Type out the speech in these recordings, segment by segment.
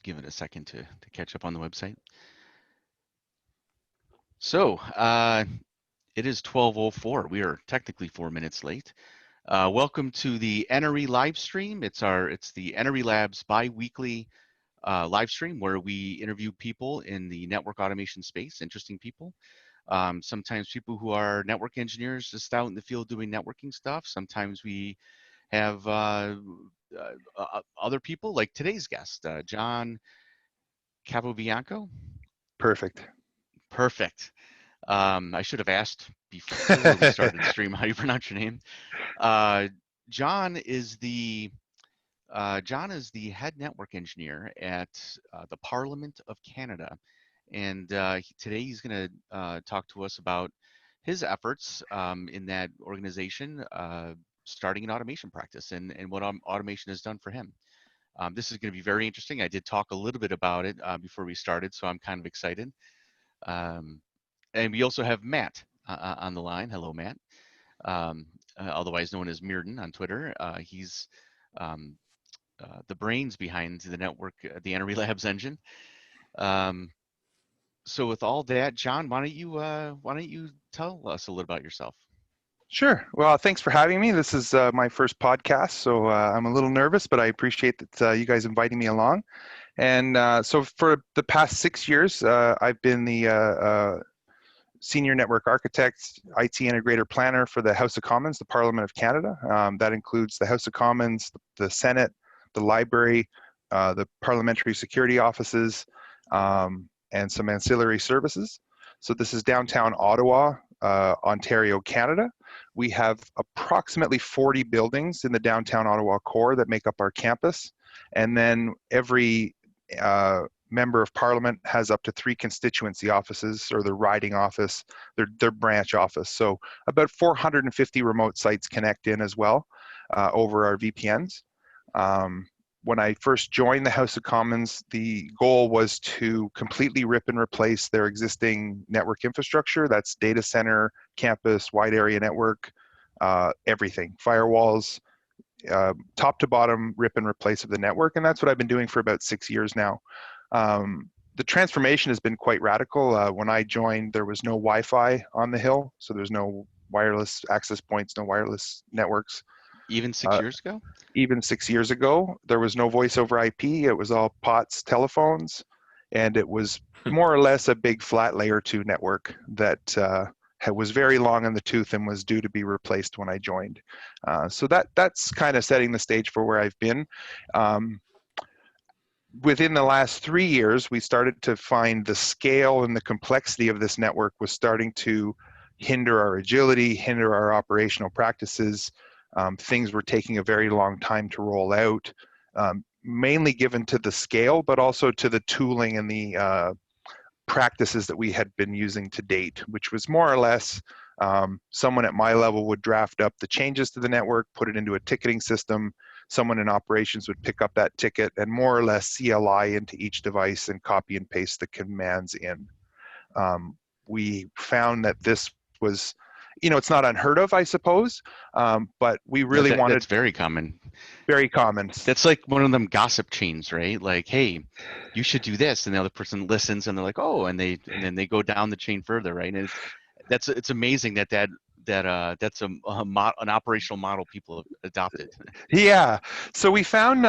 give it a second to catch up on the website. So it is 12:04. We are technically 4 minutes late. Welcome to the NRE live stream. It's the NRE Labs bi-weekly live stream where we interview people in the network automation space, interesting people. Sometimes people who are network engineers just out in the field doing networking stuff. Sometimes we have other people like today's guest, John Capobianco. Perfect. Perfect. I should have asked before we started the stream how you pronounce your name. Uh, John is the head network engineer at the Parliament of Canada, and today he's going to talk to us about his efforts in that organization, starting an automation practice, and what automation has done for him. This is going to be very interesting. I did talk a little bit about it before we started, so I'm kind of excited. And we also have Matt on the line. Hello, Matt. Otherwise known as Mearden on Twitter. He's the brains behind the network, the NRE Labs engine. So with all that, John, why don't you tell us a little about yourself? Sure. Well, thanks for having me. This is my first podcast, so I'm a little nervous, but I appreciate that you guys inviting me along. And so for the past 6 years, I've been the Senior Network Architect, IT Integrator Planner for the House of Commons, the Parliament of Canada. That includes the House of Commons, the Senate, the Library, the Parliamentary Security Offices, and some ancillary services. So this is downtown Ottawa, Ontario, Canada. We have approximately 40 buildings in the downtown Ottawa core that make up our campus. And then every member of parliament has up to 3 constituency offices, or their riding office, their branch office. So about 450 remote sites connect in as well over our VPNs. When I first joined the House of Commons, the goal was to completely rip and replace their existing network infrastructure. That's data center, campus, wide area network, everything, firewalls, top to bottom, rip and replace of the network. And that's what I've been doing for about 6 years now. The transformation has been quite radical. When I joined, there was no Wi-Fi on the Hill, so there's no wireless access points, no wireless networks. Even 6 years ago? Even 6 years ago, there was no voice over IP. It was all POTS telephones, and it was more or less a big flat layer 2 network that was very long in the tooth and was due to be replaced when I joined. So that's kind of setting the stage for where I've been. Within the last 3 years, we started to find the scale and the complexity of this network was starting to hinder our agility, hinder our operational practices. Things were taking a very long time to roll out, mainly given to the scale, but also to the tooling and the practices that we had been using to date, which was more or less someone at my level would draft up the changes to the network, put it into a ticketing system. Someone in operations would pick up that ticket and more or less CLI into each device and copy and paste the commands in. We found that this was, it's not unheard of, I suppose, but we really wanted. That's very common. Very common. That's like one of them gossip chains, right? Like, hey, you should do this, and the other person listens, and they're like, oh, and then they go down the chain further, right? And it's amazing that's an operational model people have adopted. Yeah. So we found.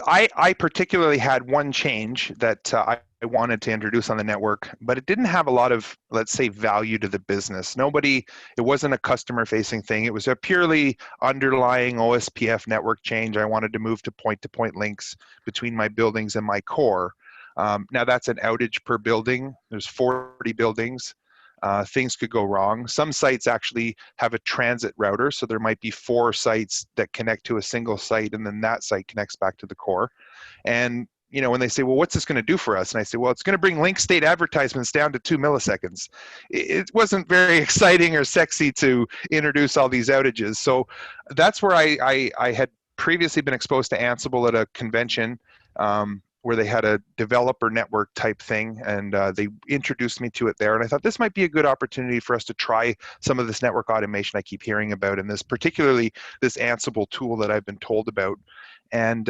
I particularly had one change that I wanted to introduce on the network, but it didn't have a lot of, let's say, value to the business. It wasn't a customer-facing thing. It was a purely underlying OSPF network change. I wanted to move to point-to-point links between my buildings and my core. Now that's an outage per building. There's 40 buildings. Things could go wrong. Some sites actually have a transit router, so there might be 4 sites that connect to a single site, and then that site connects back to the core. And when they say, well, what's this going to do for us? And I say, well, it's going to bring link state advertisements down to 2 milliseconds. It wasn't very exciting or sexy to introduce all these outages. So that's where I had previously been exposed to Ansible at a convention where they had a developer network type thing, and they introduced me to it there. And I thought this might be a good opportunity for us to try some of this network automation I keep hearing about, and particularly this Ansible tool that I've been told about. And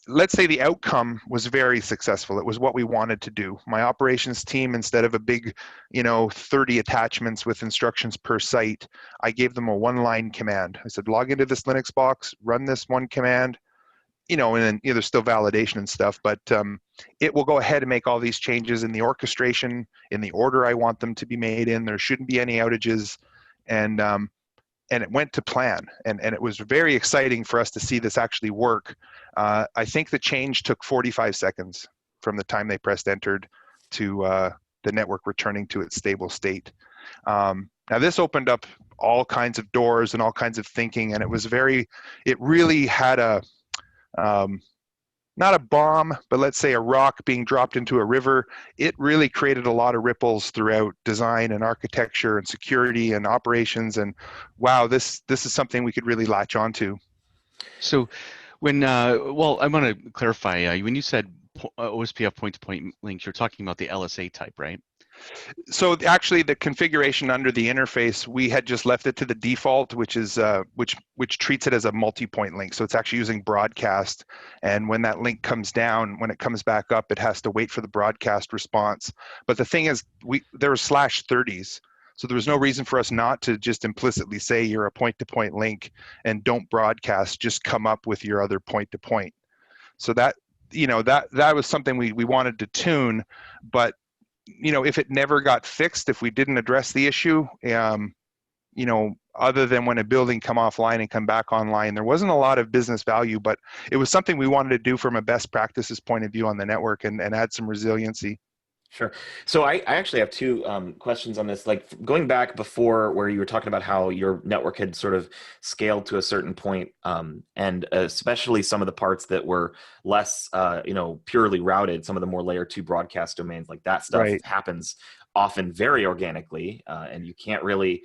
let's say the outcome was very successful. It was what we wanted to do. My operations team, instead of a big, 30 attachments with instructions per site, I gave them a one-line command. I said, log into this Linux box, run this one command, and then there's still validation and stuff, but it will go ahead and make all these changes in the orchestration, in the order I want them to be made in. There shouldn't be any outages, and it went to plan, and it was very exciting for us to see this actually work. I think the change took 45 seconds from the time they pressed entered to the network returning to its stable state. Now this opened up all kinds of doors and all kinds of thinking, and it really had a, not a bomb, but let's say a rock being dropped into a river. It really created a lot of ripples throughout design and architecture and security and operations. And wow, this is something we could really latch onto. So when, well, I want to clarify, when you said OSPF point-to-point links, you're talking about the LSA type, right? So actually, the configuration under the interface, we had just left it to the default, which is which treats it as a multi-point link. So it's actually using broadcast, and when that link comes down, when it comes back up, it has to wait for the broadcast response. But the thing is, there were /30s, so there was no reason for us not to just implicitly say you're a point-to-point link and don't broadcast. Just come up with your other point-to-point. So that that was something we wanted to tune, but if it never got fixed, if we didn't address the issue, other than when a building come offline and come back online, there wasn't a lot of business value, but it was something we wanted to do from a best practices point of view on the network and add some resiliency. Sure. So I actually have two questions on this. Like going back before where you were talking about how your network had sort of scaled to a certain point, and especially some of the parts that were less, purely routed, some of the more layer 2 broadcast domains, like that stuff Right. happens often very organically, and you can't really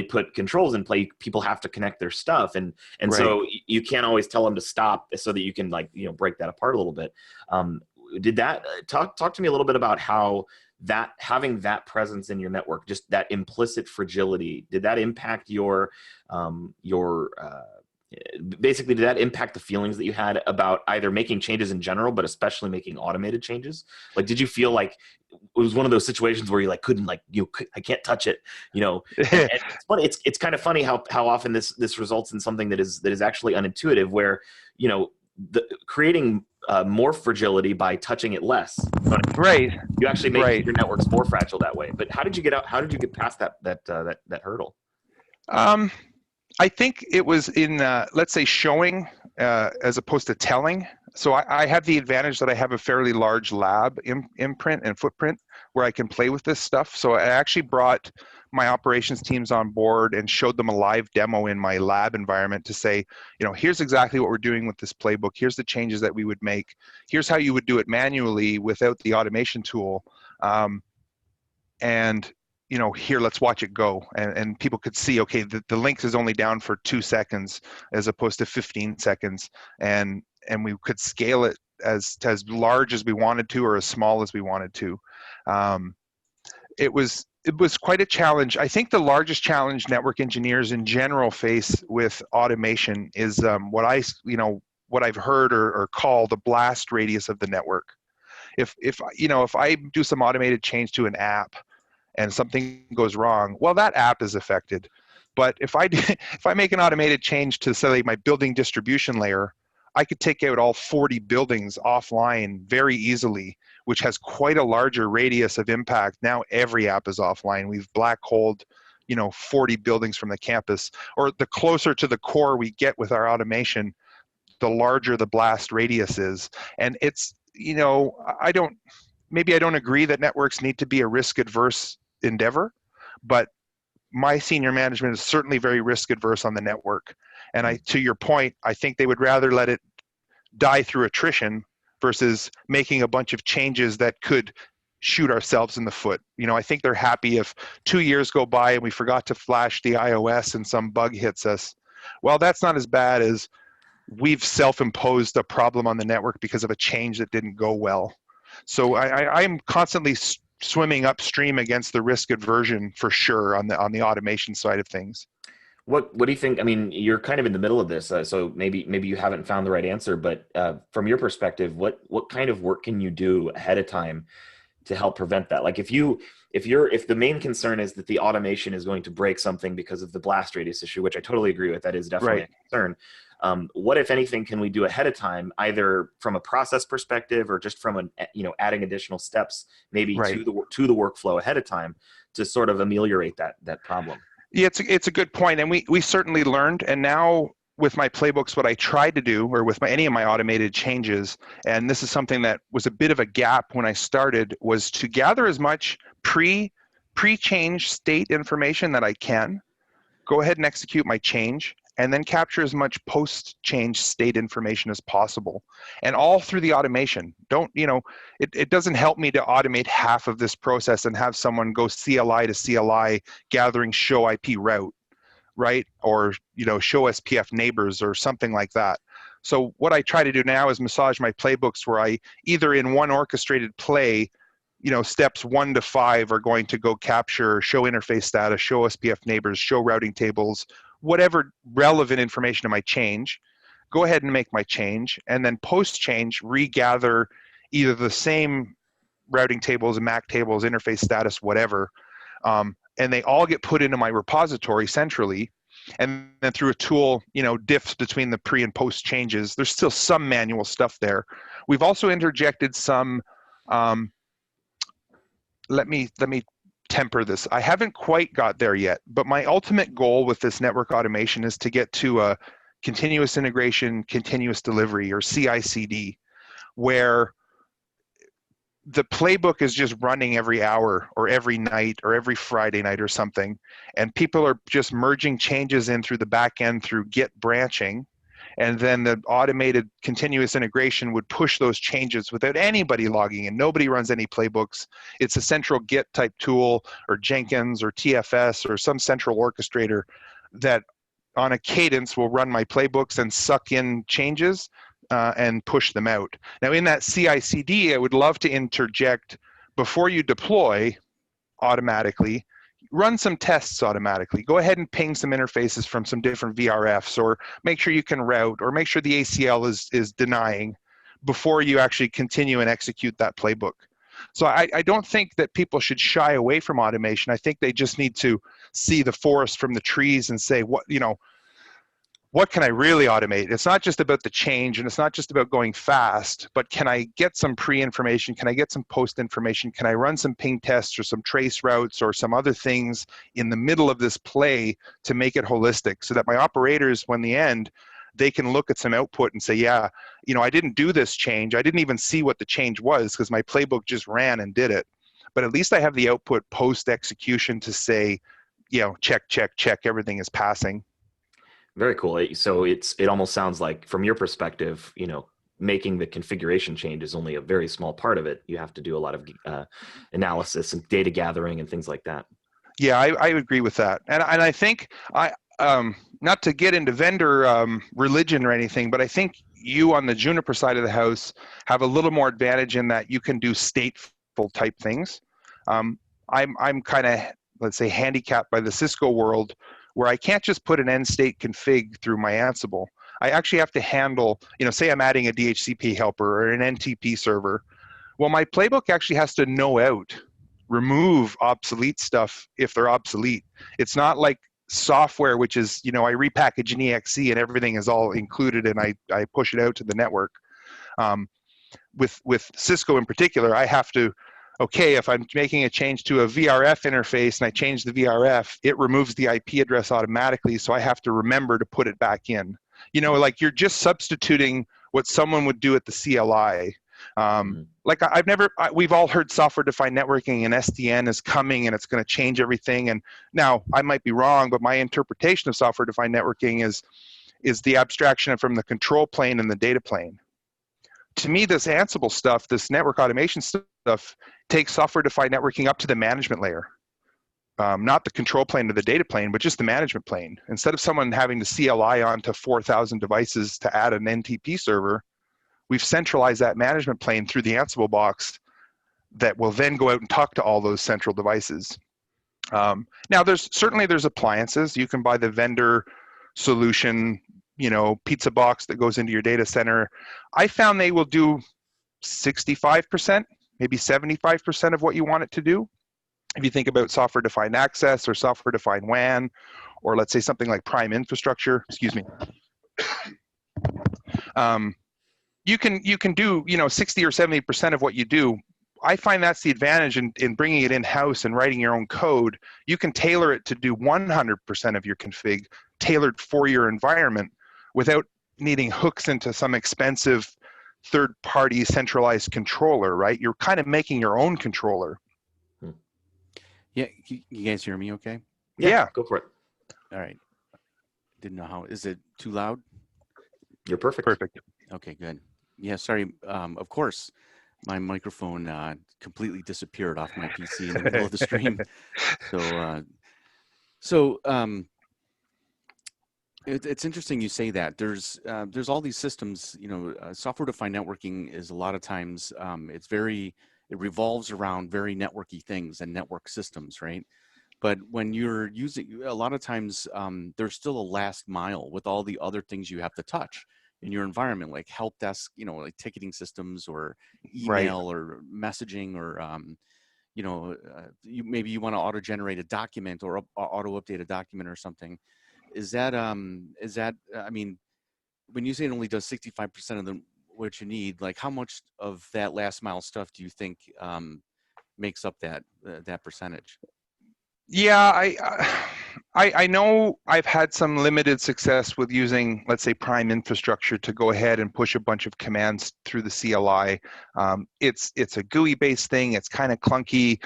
put controls in play. People have to connect their stuff, and Right. so you can't always tell them to stop so that you can break that apart a little bit. Did that talk to me a little bit about how that having that presence in your network, just that implicit fragility, did that impact basically, did that impact the feelings that you had about either making changes in general, but especially making automated changes? Like, did you feel like it was one of those situations where you I can't touch it, and it's funny, it's kind of funny how often this results in something that is actually unintuitive, where creating more fragility by touching it less. Right. You actually make Right. your networks more fragile that way. But how did you get out? How did you get past that hurdle? I think it was in, let's say, showing as opposed to telling. So I have the advantage that I have a fairly large lab imprint and footprint where I can play with this stuff. So I actually brought my operations teams on board and showed them a live demo in my lab environment to say, here's exactly what we're doing with this playbook. Here's the changes that we would make. Here's how you would do it manually without the automation tool. And here, let's watch it go. And people could see, okay, the link is only down for 2 seconds as opposed to 15 seconds. And we could scale it as large as we wanted to or as small as we wanted to. It was quite a challenge. I think the largest challenge network engineers in general face with automation is what I've heard or call the blast radius of the network. If I do some automated change to an app and something goes wrong, well, that app is affected. But if I make an automated change to, say, my building distribution layer, I could take out all 40 buildings offline very easily, which has quite a larger radius of impact. Now every app is offline. We've black holed 40 buildings from the campus. Or the closer to the core we get with our automation, the larger the blast radius is. And it's, I don't agree that networks need to be a risk adverse endeavor, but my senior management is certainly very risk adverse on the network. And to your point, I think they would rather let it die through attrition versus making a bunch of changes that could shoot ourselves in the foot. I think they're happy if 2 years go by and we forgot to flash the iOS and some bug hits us. Well, that's not as bad as we've self-imposed a problem on the network because of a change that didn't go well. So I'm constantly swimming upstream against the risk aversion for sure on the automation side of things. What do you think? I mean, you're kind of in the middle of this, so maybe you haven't found the right answer. But from your perspective, what kind of work can you do ahead of time to help prevent that? Like if the main concern is that the automation is going to break something because of the blast radius issue, which I totally agree with, that is definitely Right. a concern. What, if anything, can we do ahead of time, either from a process perspective or just from adding additional steps maybe Right. to the workflow ahead of time to sort of ameliorate that problem? Yeah, it's a good point, and we certainly learned. And now with my playbooks, what I tried to do, or with any of my automated changes, and this is something that was a bit of a gap when I started, was to gather as much pre-change state information that I can, go ahead and execute my change, and then capture as much post-change state information as possible. And all through the automation. It doesn't help me to automate half of this process and have someone go CLI to CLI gathering show IP route, right? Or, show SPF neighbors or something like that. So what I try to do now is massage my playbooks where I either in one orchestrated play, steps 1 to 5 are going to go capture, show interface status, show SPF neighbors, show routing tables, whatever relevant information to my change. Go ahead and make my change, and then post-change, regather either the same routing tables, MAC tables, interface status, whatever, and they all get put into my repository centrally. And then through a tool, diffs between the pre and post changes. There's still some manual stuff there. We've also interjected some. Let me temper this. I haven't quite got there yet, but my ultimate goal with this network automation is to get to a continuous integration, continuous delivery, or CI/CD, where the playbook is just running every hour or every night or every Friday night or something, and people are just merging changes in through the back end through Git branching, and then the automated continuous integration would push those changes without anybody logging in. Nobody runs any playbooks. It's a central Git type tool or Jenkins or TFS or some central orchestrator that on a cadence will run my playbooks and suck in changes and push them out. Now in that CI/CD, I would love to interject before you deploy automatically, run some tests automatically. Go ahead and ping some interfaces from some different VRFs, or make sure you can route, or make sure the ACL is denying before you actually continue and execute that playbook. So I don't think that people should shy away from automation. I think they just need to see the forest from the trees and say, what can I really automate? It's not just about the change, and it's not just about going fast, but can I get some pre-information? Can I get some post-information? Can I run some ping tests or some trace routes or some other things in the middle of this play to make it holistic, so that my operators, when the end, they can look at some output and say, yeah, I didn't do this change. I didn't even see what the change was because my playbook just ran and did it. But at least I have the output post-execution to say, check, check, check, everything is passing. Very cool. So it almost sounds like, from your perspective, making the configuration change is only a very small part of it. You have to do a lot of analysis and data gathering and things like that. Yeah, I agree with that. And I think not to get into vendor religion or anything, but I think you on the Juniper side of the house have a little more advantage in that you can do stateful type things. I'm kind of, let's say, handicapped by the Cisco world, where I can't just put an end state config through my Ansible. I actually have to handle, say I'm adding a DHCP helper or an NTP server. Well, my playbook actually has to know out, remove obsolete stuff if they're obsolete. It's not like software, which is, I repackage an EXE and everything is all included and I push it out to the network. With Cisco in particular, I have to, okay, if I'm making a change to a VRF interface and I change the VRF, it removes the IP address automatically, so I have to remember to put it back in. Like you're just substituting what someone would do at the CLI. Like we've all heard software-defined networking and SDN is coming and it's going to change everything. And now I might be wrong, but my interpretation of software-defined networking is the abstraction from the control plane and the data plane. To me, this Ansible stuff, this network automation stuff, takes software-defined networking up to the management layer. Not the control plane or the data plane, but just the management plane. Instead of someone having to CLI onto 4,000 devices to add an NTP server, we've centralized that management plane through the Ansible box that will then go out and talk to all those central devices. Now, there's appliances. You can buy the vendor solution, pizza box that goes into your data center. I found they will do 65%, maybe 75% of what you want it to do. If you think about software-defined access or software-defined WAN, or let's say something like prime infrastructure, excuse me, you can do 60 or 70% of what you do. I find that's the advantage in bringing it in-house and writing your own code. You can tailor it to do 100% of your config tailored for your environment without needing hooks into some expensive third-party centralized controller, right? You're kind of making your own controller. Yeah, you guys hear me okay? Yeah. Go for it. All right. Didn't know how. Is it too loud? You're perfect. Perfect. Okay, good. Yeah, sorry. Of course, my microphone completely disappeared off my PC in the middle of the stream. So it's interesting you say that. There's all these systems. Software-defined networking is a lot of times it revolves around very networky things and network systems, right? But when you're using, a lot of times there's still a last mile with all the other things you have to touch in your environment, like help desk, like ticketing systems or email or messaging or, maybe you want to auto-generate a document or auto-update a document or something. Is that, I mean, when you say it only does 65% of what you need, like how much of that last mile stuff do you think makes up that percentage? Yeah, I know I've had some limited success with using, let's say, prime infrastructure to go ahead and push a bunch of commands through the CLI. It's a GUI-based thing. It's kind of clunky.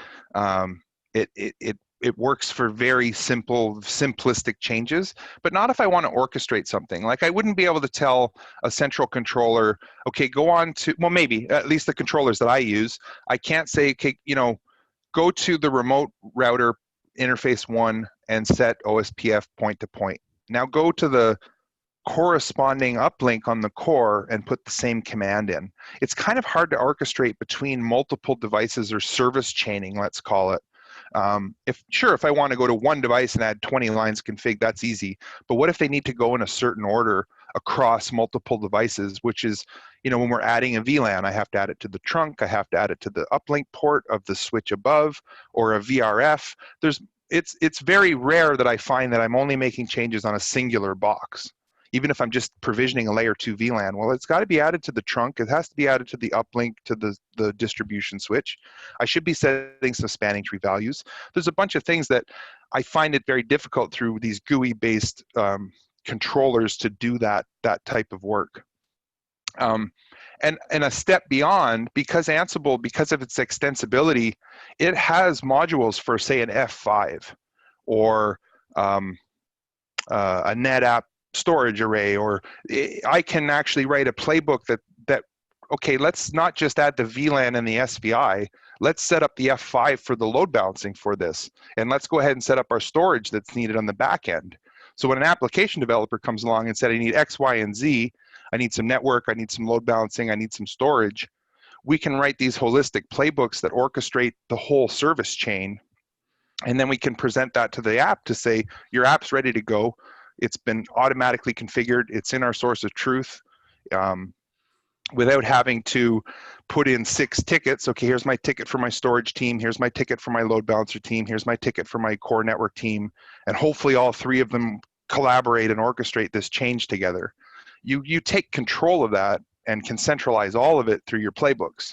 It works for very simplistic changes, but not if I want to orchestrate something. Like I wouldn't be able to tell a central controller, okay, go on to, well, maybe at least the controllers that I use. I can't say, okay, go to the remote router interface 1 and set OSPF point to point. Now go to the corresponding uplink on the core and put the same command in. It's kind of hard to orchestrate between multiple devices or service chaining, let's call it. If I want to go to one device and add 20 lines config, that's easy. But what if they need to go in a certain order across multiple devices, which is, when we're adding a VLAN, I have to add it to the trunk, I have to add it to the uplink port of the switch above, or a VRF. It's very rare that I find that I'm only making changes on a singular box. Even if I'm just provisioning a layer 2 VLAN, well, it's got to be added to the trunk. It has to be added to the uplink, to the distribution switch. I should be setting some spanning tree values. There's a bunch of things that I find it very difficult through these GUI-based controllers to do that type of work. And a step beyond, because Ansible, because of its extensibility, it has modules for, say, an F5 or a NetApp storage array, or I can actually write a playbook that okay, let's not just add the VLAN and the SVI, let's set up the F5 for the load balancing for this, and let's go ahead and set up our storage that's needed on the back end. So when an application developer comes along and said, I need X, Y, and Z, I need some network, I need some load balancing, I need some storage, we can write these holistic playbooks that orchestrate the whole service chain, and then we can present that to the app to say, your app's ready to go. It's been automatically configured. It's in our source of truth, without having to put in 6 tickets. Okay, here's my ticket for my storage team. Here's my ticket for my load balancer team. Here's my ticket for my core network team. And hopefully all 3 of them collaborate and orchestrate this change together. You take control of that and can centralize all of it through your playbooks.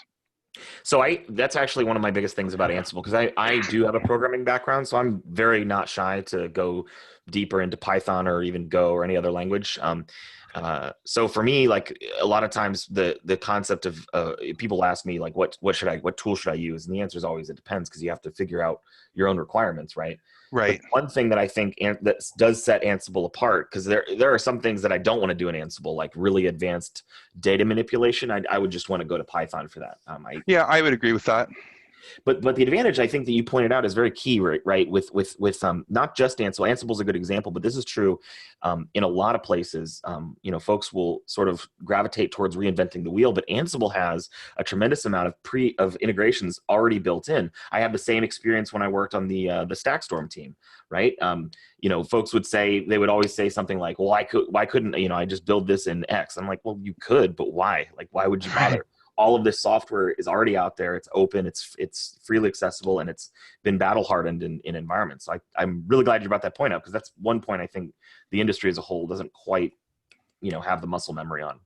So that's actually one of my biggest things about Ansible, because I do have a programming background, so I'm very not shy to go deeper into Python or even Go or any other language. So for me, like a lot of times the concept of people ask me like what tool should I use, and the answer is always it depends, because you have to figure out your own requirements, right? Right. But one thing that I think that does set Ansible apart, because there are some things that I don't want to do in Ansible, like really advanced data manipulation. I would just want to go to Python for that. Yeah, I would agree with that. But the advantage I think that you pointed out is very key, right? With not just Ansible. Ansible is a good example, but this is true in a lot of places. Folks will sort of gravitate towards reinventing the wheel, but Ansible has a tremendous amount of integrations already built in. I had the same experience when I worked on the StackStorm team, right? Folks they would always say something like, "Well, why couldn't I just build this in X?" I'm like, "Well, you could, but why? Like, why would you bother?" All of this software is already out there. It's open. It's freely accessible, and it's been battle hardened in environments. So I'm really glad you brought that point up, because that's one point I think the industry as a whole doesn't quite, have the muscle memory on.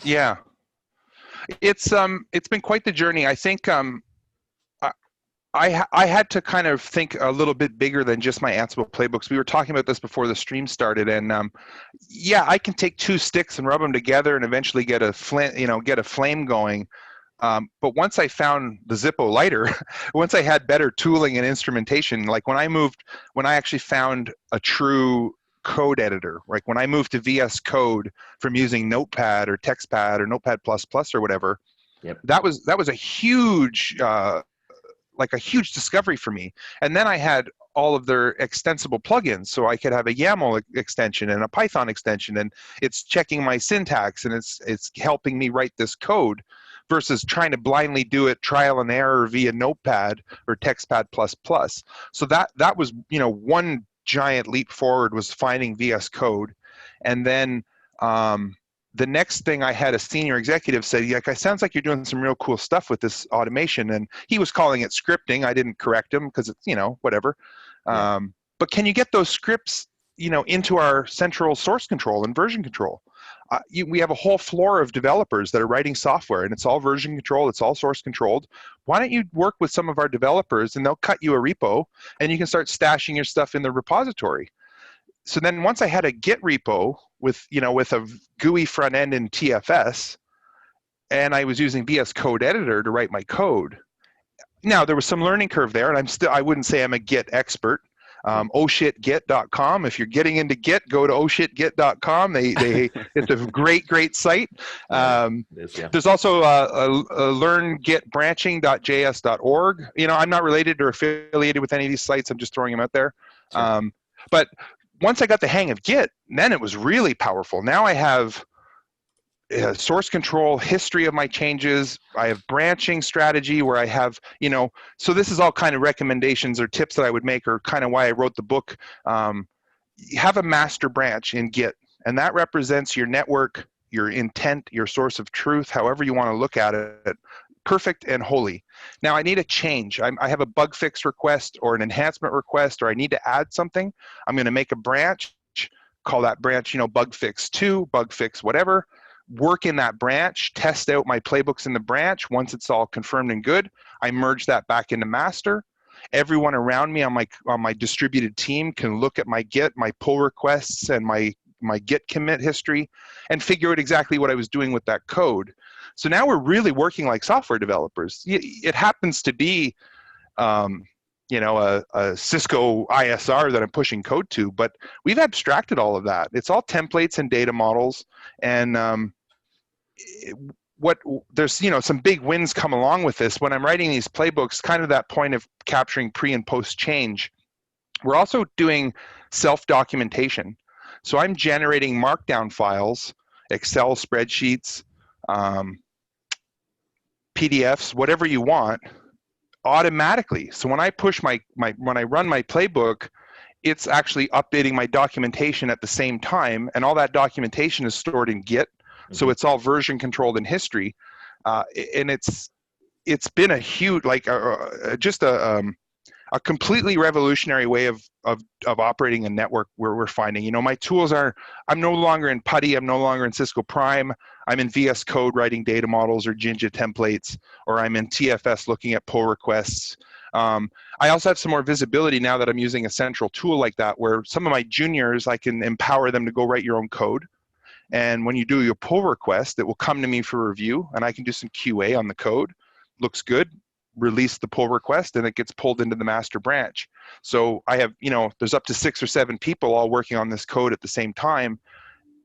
Yeah, it's been quite the journey. I think I had to kind of think a little bit bigger than just my Ansible playbooks. We were talking about this before the stream started, and yeah, I can take two sticks and rub them together and eventually get a flame going. But once I found the Zippo lighter, once I had better tooling and instrumentation, like when I actually found a true code editor, like when I moved to VS Code from using Notepad or TextPad or Notepad++ or whatever, Yep. that was a huge like a huge discovery for me. And then I had all of their extensible plugins, so I could have a YAML extension and a Python extension, and it's checking my syntax and it's helping me write this code, versus trying to blindly do it trial and error via Notepad or TextPad++. So that was one giant leap forward, was finding VS Code. And then the next thing, I had a senior executive say, "Yeah, it sounds like you're doing some real cool stuff with this automation." And he was calling it scripting. I didn't correct him because it's, whatever. Yeah. But can you get those scripts, into our central source control and version control? We have a whole floor of developers that are writing software, and it's all version control, it's all source controlled. Why don't you work with some of our developers, and they'll cut you a repo, and you can start stashing your stuff in the repository. So then once I had a Git repo with a GUI front end in TFS, and I was using VS Code Editor to write my code. Now there was some learning curve there, and I wouldn't say I'm a Git expert. ohshitgit.com. If you're getting into Git, go to ohshitgit.com. It's a great site. There's also learngitbranching.js.org. I'm not related or affiliated with any of these sites. I'm just throwing them out there. Sure. But once I got the hang of Git, then it was really powerful. Now I have source control, history of my changes. I have branching strategy where I have, so this is all kind of recommendations or tips that I would make, or kind of why I wrote the book. You have a master branch in Git, and that represents your network, your intent, your source of truth, however you want to look at it. Perfect and holy. Now I need a change. I have a bug fix request or an enhancement request, or I need to add something. I'm going to make a branch, call that branch, bug fix 2, bug fix whatever. Work in that branch, test out my playbooks in the branch. Once it's all confirmed and good, I merge that back into master. Everyone around me on my distributed team can look at my Git, my pull requests, and my Git commit history, and figure out exactly what I was doing with that code. So now we're really working like software developers. It happens to be, a Cisco ISR that I'm pushing code to, but we've abstracted all of that. It's all templates and data models, and there's some big wins come along with this. When I'm writing these playbooks, kind of that point of capturing pre and post change, we're also doing self-documentation. So I'm generating markdown files, Excel spreadsheets, PDFs, whatever you want, automatically. So when I push when I run my playbook, it's actually updating my documentation at the same time, and all that documentation is stored in Git. So it's all version controlled in history, and it's been a huge, just a completely revolutionary way of operating a network where we're finding, my tools I'm no longer in PuTTY, I'm no longer in Cisco Prime, I'm in VS Code writing data models or Jinja templates, or I'm in TFS looking at pull requests. I also have some more visibility now that I'm using a central tool like that, where some of my juniors, I can empower them to go write your own code. And when you do your pull request, it will come to me for review, and I can do some QA on the code. Looks good, release the pull request, and it gets pulled into the master branch. So I have, there's up to 6 or 7 people all working on this code at the same time,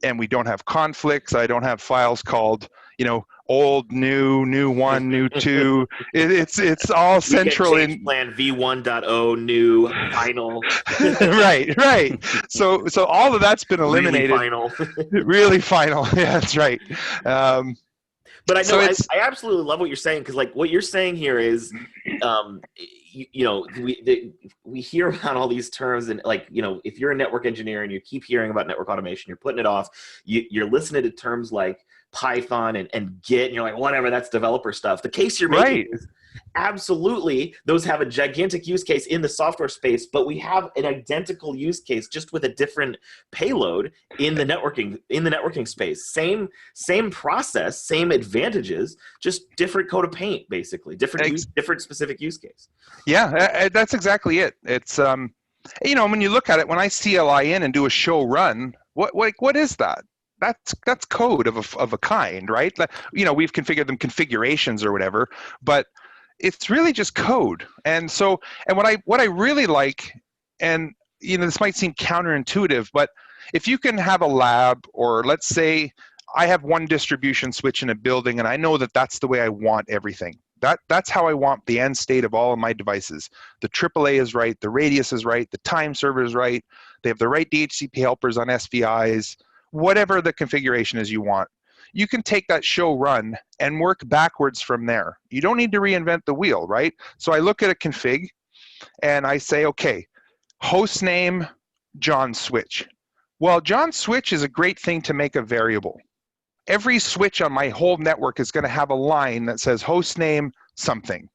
and we don't have conflicts. I don't have files called, old, new one, new two. It's all Weekend central change in. plan v1.0 new final. Right. So all of that's been Really eliminated. final. Really final. Yeah, that's right. But I So know it's I absolutely love what you're saying, because like what you're saying here is, you know, we hear about all these terms, and like, you know, if you're a network engineer and you keep hearing about network automation, you're putting it off. You're listening to terms like Python and Git, and you're like, whatever, that's developer stuff. The case you're making right. is absolutely those have a gigantic use case in the software space, but we have an identical use case just with a different payload in the networking space. Same process, same advantages, just different coat of paint, basically different specific use case. Yeah, that's exactly it. It's you know, when you look at it, when I CLI in and do a show run, what is that? That's code of a kind, right? You know, we've configured them configurations or whatever, but it's really just code. And so, and what I really like, and you know, this might seem counterintuitive, but if you can have a lab, or let's say I have one distribution switch in a building, and I know that that's the way I want everything. That's how I want the end state of all of my devices. The AAA is right, the radius is right, the time server is right, they have the right DHCP helpers on SVIs, whatever the configuration is you want. You can take that show run and work backwards from there. You don't need to reinvent the wheel, right? So I look at a config and I say, okay, host name, John Switch. Well, John Switch is a great thing to make a variable. Every switch on my whole network is going to have a line that says host name something.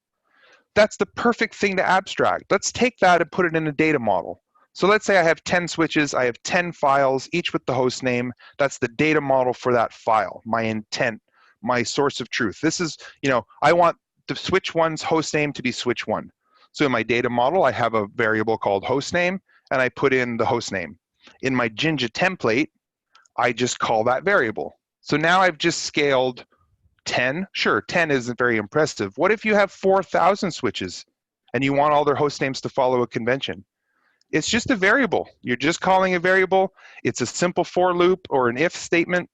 That's the perfect thing to abstract. Let's take that and put it in a data model. So let's say I have 10 switches, I have 10 files, each with the host name. That's the data model for that file, my intent, my source of truth. This is, you know, I want the switch one's host name to be switch one. So in my data model, I have a variable called host name, and I put in the host name. In my Jinja template, I just call that variable. So now I've just scaled 10. Sure, 10 isn't very impressive. What if you have 4,000 switches and you want all their host names to follow a convention? It's just a variable. You're just calling a variable. It's a simple for loop or an if statement.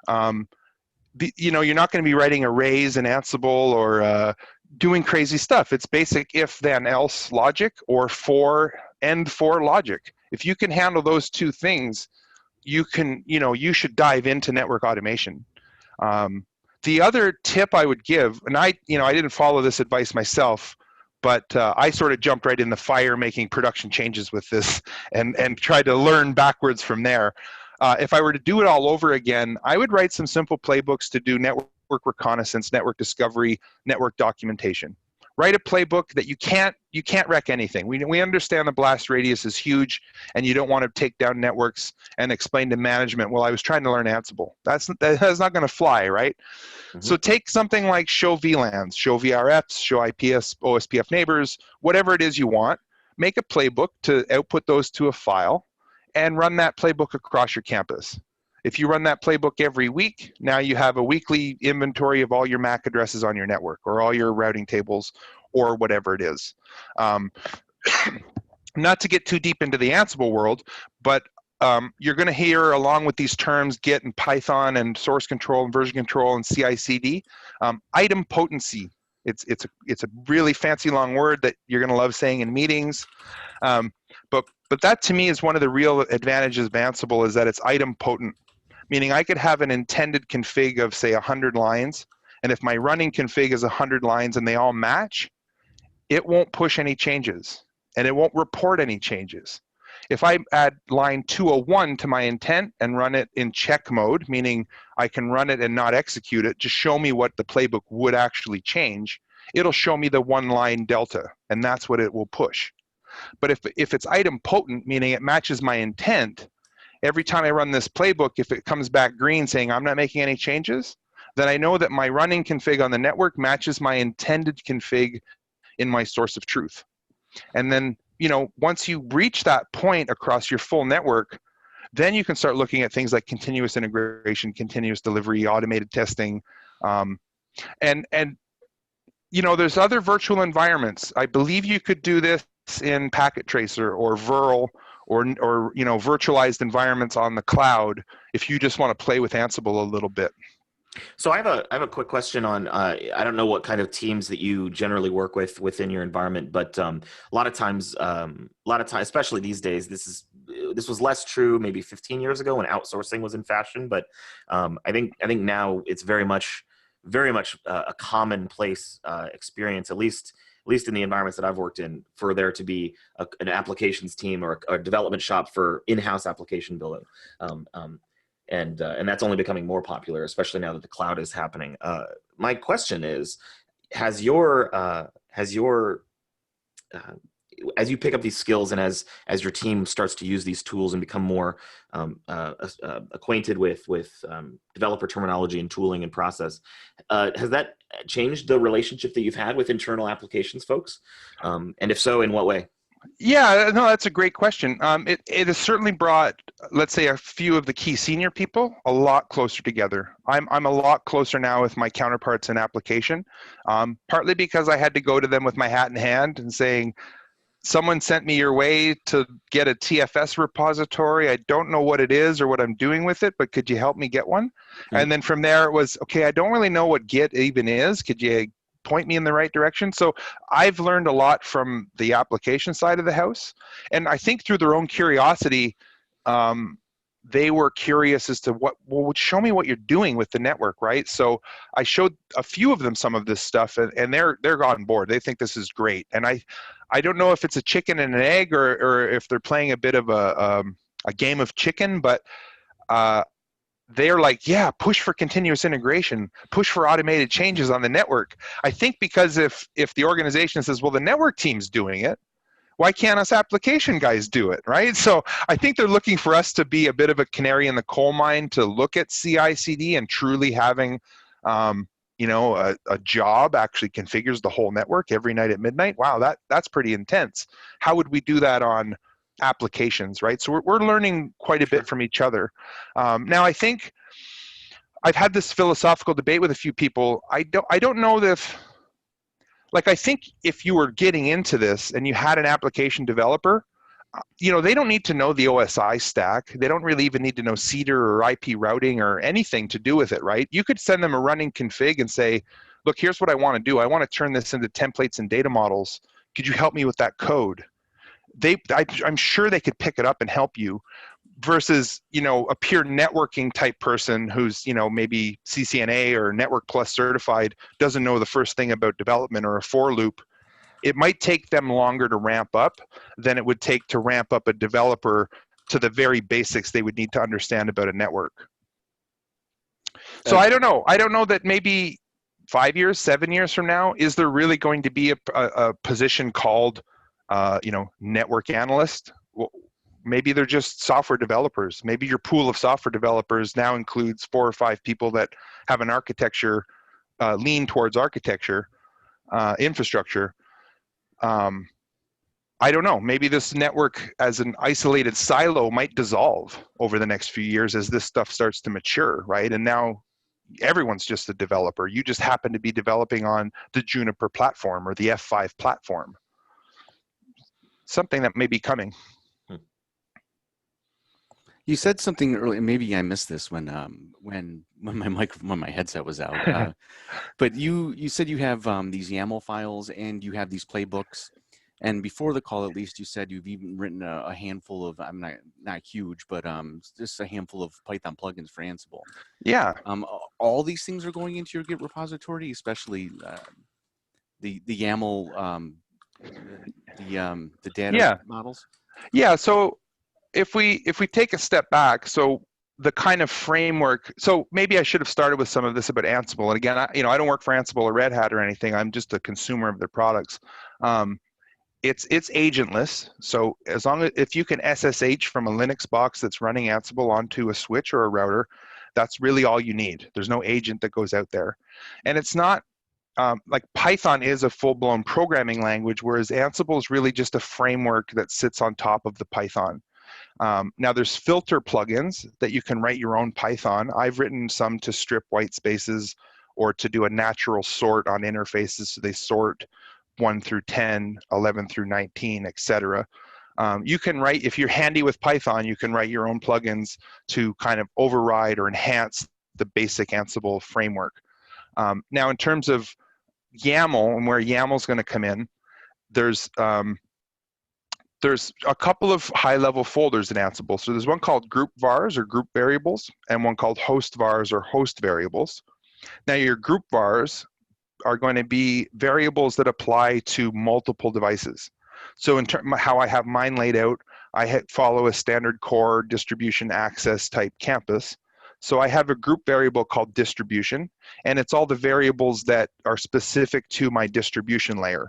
You know, you're not going to be writing arrays in Ansible or doing crazy stuff. It's basic if then else logic or for and for logic. If you can handle those two things, you can, you know, you should dive into network automation. The other tip I would give, and I didn't follow this advice myself, but I sort of jumped right in the fire making production changes with this and tried to learn backwards from there. If I were to do it all over again, I would write some simple playbooks to do network reconnaissance, network discovery, network documentation. Write a playbook that you can't wreck anything. We understand the blast radius is huge, and you don't want to take down networks and explain to management, well, I was trying to learn Ansible. That's not going to fly, right? Mm-hmm. So take something like show VLANs, show VRFs, show IPS, OSPF neighbors, whatever it is you want. Make a playbook to output those to a file, and run that playbook across your campus. If you run that playbook every week, now you have a weekly inventory of all your MAC addresses on your network or all your routing tables or whatever it is. Not to get too deep into the Ansible world, but you're going to hear, along with these terms, Git and Python and source control and version control and CI/CD, item potency. It's a really fancy long word that you're going to love saying in meetings. But that to me is one of the real advantages of Ansible, is that it's item potent. Meaning I could have an intended config of, say, 100 lines, and if my running config is 100 lines and they all match, it won't push any changes, and it won't report any changes. If I add line 201 to my intent and run it in check mode, meaning I can run it and not execute it, just show me what the playbook would actually change, it'll show me the one line delta, and that's what it will push. But if it's item potent, meaning it matches my intent, every time I run this playbook, if it comes back green saying I'm not making any changes, then I know that my running config on the network matches my intended config in my source of truth. And then, you know, once you reach that point across your full network, then you can start looking at things like continuous integration, continuous delivery, automated testing, and you know, there's other virtual environments. I believe you could do this in Packet Tracer or Virl, or you know, virtualized environments on the cloud if you just want to play with Ansible a little bit. So I have a quick question on I don't know what kind of teams that you generally work with within your environment, but a lot of times, especially these days, this was less true maybe 15 years ago when outsourcing was in fashion, but I think now it's very much a commonplace experience, at least in the environments that I've worked in, for there to be an applications team or a development shop for in-house application building. Um, um, and that's only becoming more popular, especially now that the cloud is happening. My question is, has your uh, as you pick up these skills and as your team starts to use these tools and become more acquainted with developer terminology and tooling and process, has that changed the relationship that you've had with internal applications folks? And if so, in what way? Yeah, no, that's a great question. It has certainly brought, let's say, a few of the key senior people a lot closer together. I'm a lot closer now with my counterparts in application, partly because I had to go to them with my hat in hand and saying, someone sent me your way to get a TFS repository. I don't know what it is or what I'm doing with it, but could you help me get one? Mhm. And then from there it was, okay, I don't really know what Git even is. Could you point me in the right direction? So I've learned a lot from the application side of the house. And I think through their own curiosity, um, they were curious as to well, show me what you're doing with the network, right? So I showed a few of them some of this stuff, and they're on board. They think this is great. And I don't know if it's a chicken and an egg, or if they're playing a bit of a game of chicken, but uh, they're like, yeah, push for continuous integration, push for automated changes on the network. I think because if the organization says, well, the network team's doing it, why can't us application guys do it, right? So I think they're looking for us to be a bit of a canary in the coal mine to look at CI/CD and truly having, a job actually configures the whole network every night at midnight. Wow, that's pretty intense. How would we do that on applications, right? So we're learning quite a bit Sure. from each other. Now I think I've had this philosophical debate with a few people. I don't know if, like, I think if you were getting into this and you had an application developer, they don't need to know the OSI stack. They don't really even need to know CEDAR or IP routing or anything to do with it, right? You could send them a running config and say, look, here's what I want to do. I want to turn this into templates and data models. Could you help me with that code? I'm sure they could pick it up and help you, versus a pure networking type person who's maybe CCNA or Network Plus certified, doesn't know the first thing about development or a for loop. It might take them longer to ramp up than it would take to ramp up a developer to the very basics they would need to understand about a network. So Uh, I don't know that maybe 5 years, 7 years from now, is there really going to be a position called network analyst? Well, maybe they're just software developers. Maybe your pool of software developers now includes 4 or 5 people that have an architecture, lean towards architecture, infrastructure. Um, I don't know. Maybe this network as an isolated silo might dissolve over the next few years as this stuff starts to mature, right? And now everyone's just a developer. You just happen to be developing on the Juniper platform or the F5 platform. Something that may be coming. You said something earlier. Maybe I missed this when my headset was out. But you said you have these YAML files and you have these playbooks. And before the call, at least, you said you've even written a handful of, I'm not huge, but just a handful of Python plugins for Ansible. Yeah. All these things are going into your Git repository, especially the YAML, the data Yeah. models. Yeah. So if we take a step back, so the kind of framework, so maybe I should have started with some of this about Ansible. And again, I don't work for Ansible or Red Hat or anything. I'm just a consumer of their products. It's agentless. So if you can SSH from a Linux box that's running Ansible onto a switch or a router, that's really all you need. There's no agent that goes out there. And it's not like Python is a full-blown programming language, whereas Ansible is really just a framework that sits on top of the Python. Now there's filter plugins that you can write your own Python. I've written some to strip white spaces or to do a natural sort on interfaces, so they sort 1 through 10, 11 through 19, etc. You can write, if you're handy with Python, you can write your own plugins to kind of override or enhance the basic Ansible framework. Now, in terms of YAML and where YAML is going to come in, there's a couple of high-level folders in Ansible. So there's one called group vars or group variables, and one called host vars or host variables. Now, your group vars are going to be variables that apply to multiple devices. So in terms of how I have mine laid out, I follow a standard core distribution access type campus. So I have a group variable called distribution, and it's all the variables that are specific to my distribution layer.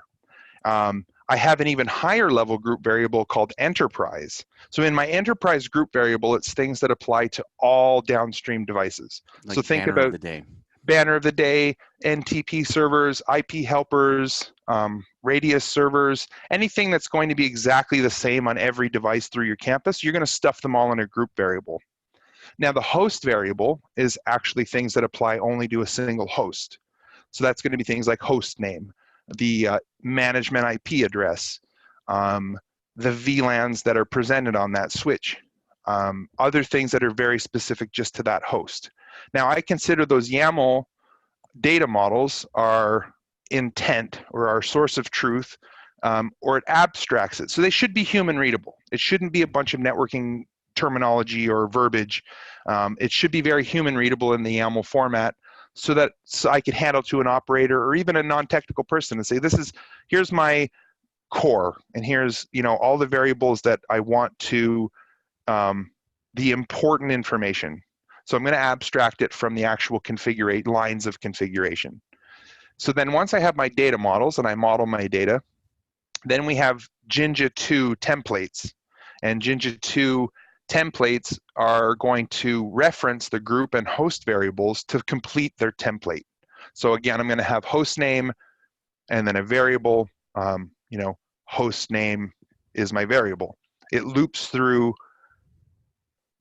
I have an even higher level group variable called enterprise. So in my enterprise group variable, it's things that apply to all downstream devices. Like so think banner about of the day. banner of the day, NTP servers, IP helpers, radius servers, anything that's going to be exactly the same on every device through your campus, you're going to stuff them all in a group variable. Now, the host variable is actually things that apply only to a single host. So that's going to be things like host name, the management IP address, the VLANs that are presented on that switch, other things that are very specific just to that host. Now, I consider those YAML data models our intent or our source of truth, or it abstracts it. So they should be human readable. It shouldn't be a bunch of networking terminology or verbiage. It should be very human readable in the YAML format, so that I could handle to an operator or even a non-technical person and say, here's my core, and here's all the variables that I want to, the important information. So I'm going to abstract it from the actual lines of configuration. So then once I have my data models and I model my data, then we have Jinja 2 templates. And Jinja 2 templates are going to reference the group and host variables to complete their template. So again, I'm going to have host name and then a variable, host name is my variable. It loops through,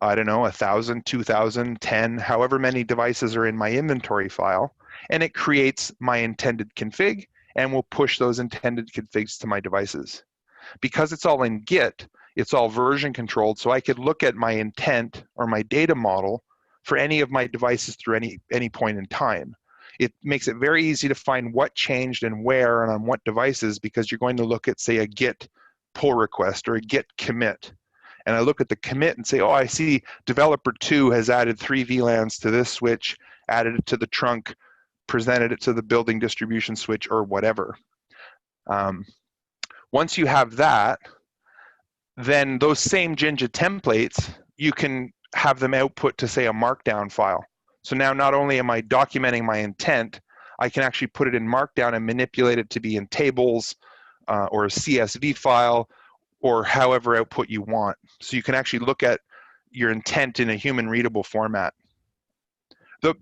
I don't know, 1,000, 2,000, 10, however many devices are in my inventory file, and it creates my intended config and will push those intended configs to my devices. Because it's all in Git, it's all version controlled, so I could look at my intent or my data model for any of my devices through any point in time. It makes it very easy to find what changed and where and on what devices, because you're going to look at, say, a Git pull request or a Git commit. And I look at the commit and say, oh, I see developer 2 has added 3 VLANs to this switch, added it to the trunk, presented it to the building distribution switch, or whatever. Once you have that, then those same Jinja templates, you can have them output to, say, a markdown file. So now not only am I documenting my intent, I can actually put it in markdown and manipulate it to be in tables or a CSV file or however output you want. So you can actually look at your intent in a human readable format.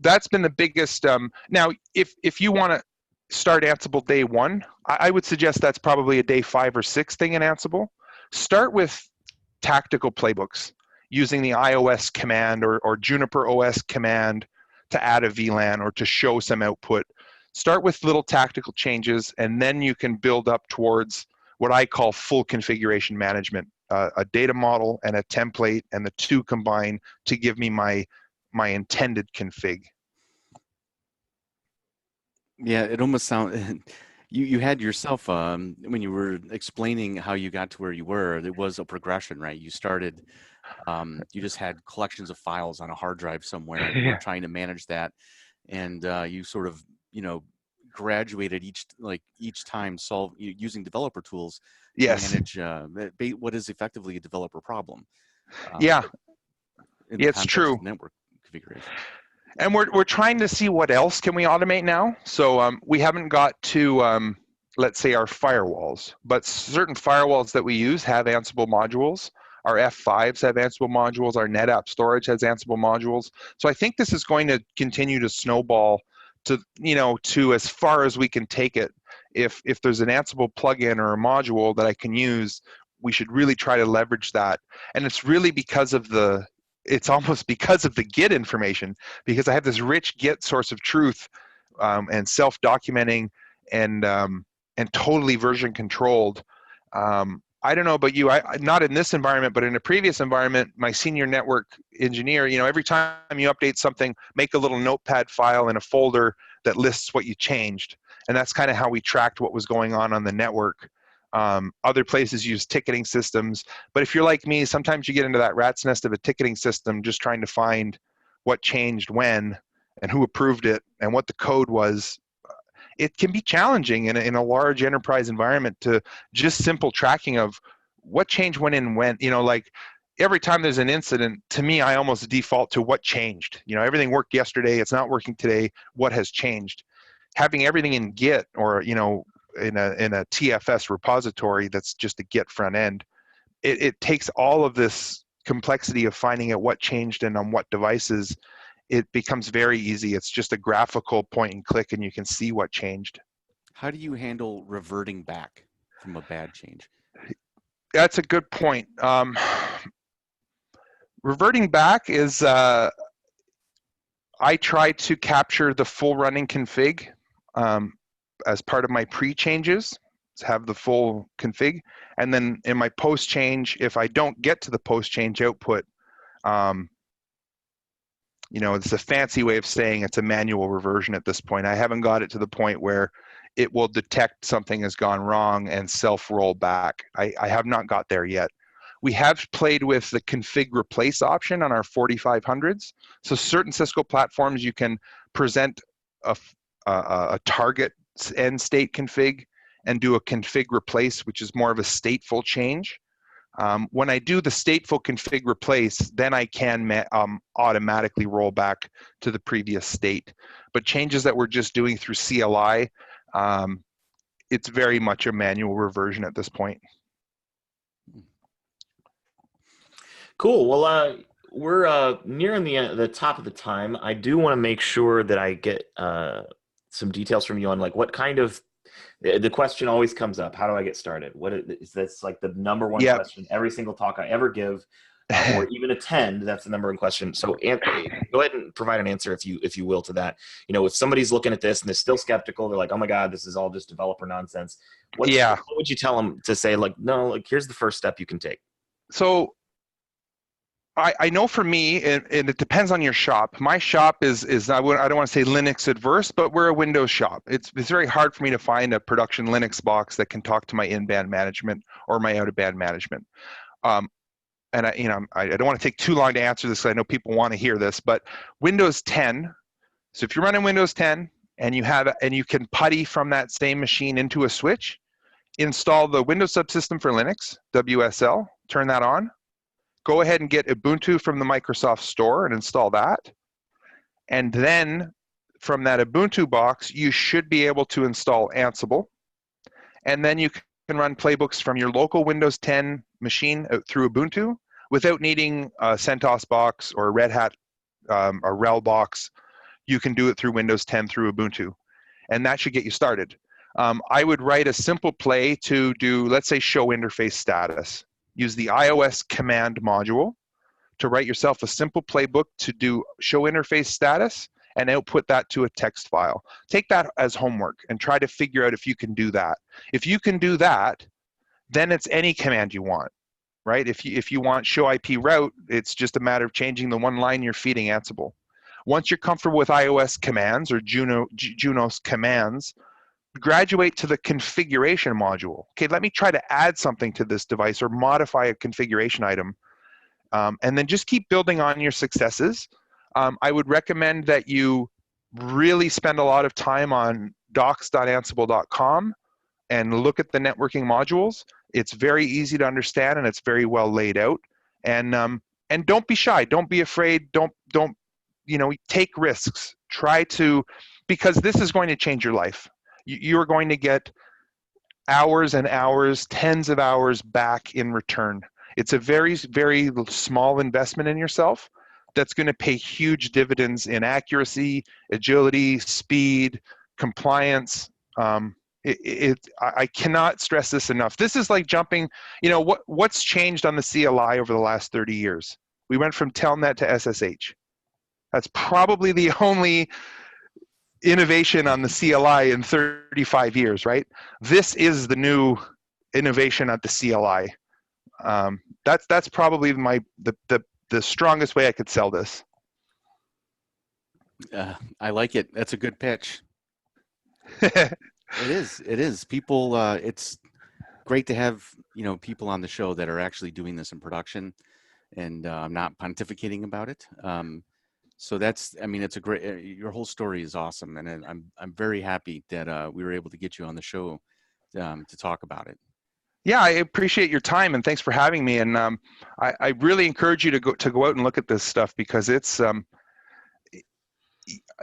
That's been the biggest. Now, if you want to start Ansible day 1, I would suggest that's probably a day 5 or 6 thing in Ansible. Start with tactical playbooks using the iOS command or Juniper OS command to add a VLAN or to show some output. Start with little tactical changes, and then you can build up towards what I call full configuration management, a data model and a template, and the two combine to give me my intended config. Yeah, it almost sounds. You had yourself when you were explaining how you got to where you were. It was a progression, right? You started. You just had collections of files on a hard drive somewhere, and you were trying to manage that, and you sort of graduated each time using developer tools to manage what is effectively a developer problem. Yeah, in the it's context true. of network configuration. And we're trying to see what else can we automate now. So we haven't got to let's say our firewalls, but certain firewalls that we use have Ansible modules. Our F5s have Ansible modules. Our NetApp storage has Ansible modules. So I think this is going to continue to snowball to as far as we can take it. If there's an Ansible plugin or a module that I can use, we should really try to leverage that. And it's really it's almost because of the Git information, because I have this rich Git source of truth and self-documenting and totally version controlled. I don't know about you, not in this environment, but in a previous environment, my senior network engineer, every time you update something, make a little notepad file in a folder that lists what you changed. And that's kind of how we tracked what was going on the network. Other places use ticketing systems. But if you're like me, sometimes you get into that rat's nest of a ticketing system just trying to find what changed when and who approved it and what the code was. It can be challenging in a large enterprise environment to just simple tracking of what changed when, like every time there's an incident, to me, I almost default to what changed. Everything worked yesterday, it's not working today, what has changed? Having everything in Git or, in a TFS repository that's just a Git front end, it takes all of this complexity of finding out what changed and on what devices. It becomes very easy. It's just a graphical point and click and you can see what changed. How do you handle reverting back from a bad change? That's a good point. Reverting back is, I try to capture the full running config as part of my pre-changes, have the full config. And then in my post-change, if I don't get to the post-change output, it's a fancy way of saying it's a manual reversion at this point. I haven't got it to the point where it will detect something has gone wrong and self-roll back. I have not got there yet. We have played with the config replace option on our 4500s. So certain Cisco platforms, you can present a target end state config and do a config replace, which is more of a stateful change. When I do the stateful config replace, then I can automatically roll back to the previous state. But changes that we're just doing through CLI, it's very much a manual reversion at this point. Cool. Well, we're nearing the top of the time. I do want to make sure that I get some details from you on like what kind of. The question always comes up: how do I get started? What is that's like the number one question every single talk I ever give, or even attend? That's the number one question. So, go ahead and provide an answer if you will to that. If somebody's looking at this and they're still skeptical, they're like, "Oh my God, this is all just developer nonsense." What would you tell them to say? Like, no, like here's the first step you can take. So, I know for me, and it depends on your shop. My shop is I don't want to say Linux adverse, but we're a Windows shop. It's very hard for me to find a production Linux box that can talk to my in-band management or my out-of-band management. And I don't want to take too long to answer this because I know people want to hear this, but Windows 10. So if you're running Windows 10 and you can putty from that same machine into a switch, install the Windows Subsystem for Linux, WSL, turn that on. Go ahead and get Ubuntu from the Microsoft Store and install that. And then from that Ubuntu box, you should be able to install Ansible. And then you can run playbooks from your local Windows 10 machine through Ubuntu without needing a CentOS box or a Red Hat, a RHEL box. You can do it through Windows 10 through Ubuntu. And that should get you started. I would write a simple play to do, let's say, show interface status. Use the iOS command module to write yourself a simple playbook to do show interface status and output that to a text file. Take that as homework and try to figure out if you can do that. If you can do that, then it's any command you want, right? If you want show IP route, it's just a matter of changing the one line you're feeding Ansible. Once you're comfortable with iOS commands or Junos commands, graduate to the configuration module. Okay, let me try to add something to this device or modify a configuration item. And then just keep building on your successes. I would recommend that you really spend a lot of time on docs.ansible.com and look at the networking modules. It's very easy to understand and it's very well laid out. And don't be shy. Don't be afraid. Don't take risks. Because this is going to change your life. You're going to get hours and hours, tens of hours back in return. It's a very, very small investment in yourself that's going to pay huge dividends in accuracy, agility, speed, compliance. I cannot stress this enough. This is like jumping, what's changed on the CLI over the last 30 years? We went from Telnet to SSH. That's probably the only innovation on the CLI in 35 years, right? This is the new innovation at the CLI. That's probably the strongest way I could sell this. I like it. That's a good pitch. It is. It is. People. It's great to have people on the show that are actually doing this in production, and not pontificating about it. So that's. I mean, it's a great. Your whole story is awesome, and I'm very happy that we were able to get you on the show to talk about it. Yeah, I appreciate your time, and thanks for having me. And I really encourage you to go out and look at this stuff, because it's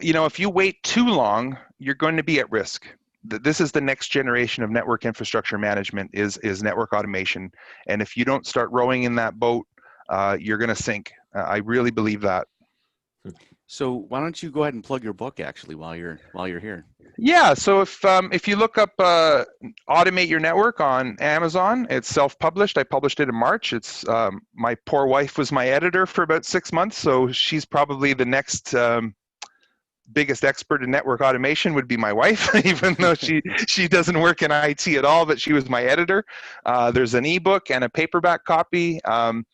if you wait too long, you're going to be at risk. This is the next generation of network infrastructure management is network automation, and if you don't start rowing in that boat, you're going to sink. I really believe that. So why don't you go ahead and plug your book actually while you're here? Yeah, so if you look up Automate Your Network on Amazon, it's self-published. I published it in March. It's my poor wife was my editor for about 6 months, so she's probably the next biggest expert in network automation would be my wife, even though she doesn't work in IT at all, but she was my editor. There's an ebook and a paperback copy, and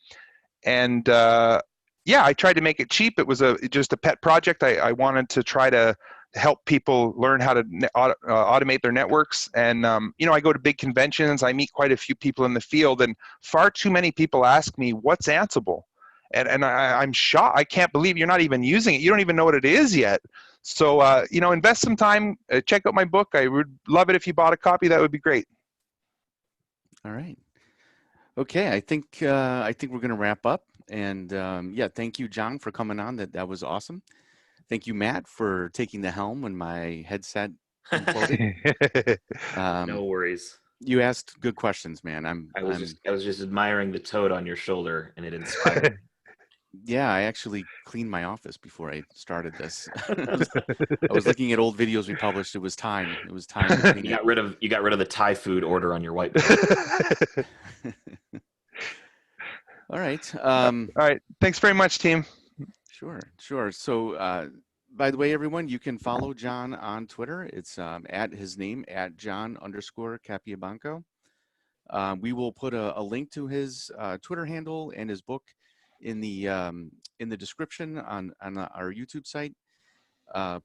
yeah, I tried to make it cheap. It was just a pet project. I wanted to try to help people learn how to automate their networks. And I go to big conventions. I meet quite a few people in the field, and far too many people ask me, "What's Ansible?" And I'm shocked. I can't believe you're not even using it. You don't even know what it is yet. So invest some time. Check out my book. I would love it if you bought a copy. That would be great. All right. Okay, I think we're going to wrap up. And yeah, thank you, John, for coming on. That was awesome. Thank you, Matt, for taking the helm when my headset imploded. No worries. You asked good questions, man. I was just admiring the toad on your shoulder, and it inspired me. Yeah, I actually cleaned my office before I started this. I was looking at old videos we published. It was time. It was time to clean You got rid of the Thai food order on your whiteboard. All right. All right. Thanks very much, team. Sure. So, by the way, everyone, you can follow John on Twitter. It's at his name, at John_Capobianco. We will put a link to his Twitter handle and his book in the description on our YouTube site.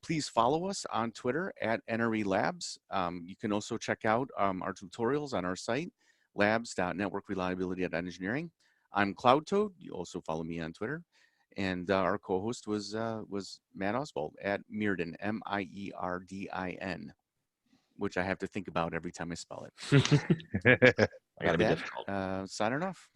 Please follow us on Twitter at NRE Labs. You can also check out our tutorials on our site, labs.networkreliability.engineering. I'm Cloud Toad. You also follow me on Twitter. And our co-host was Matt Oswald at Meerdin, Mierdin, which I have to think about every time I spell it. I gotta be difficult. Signing off.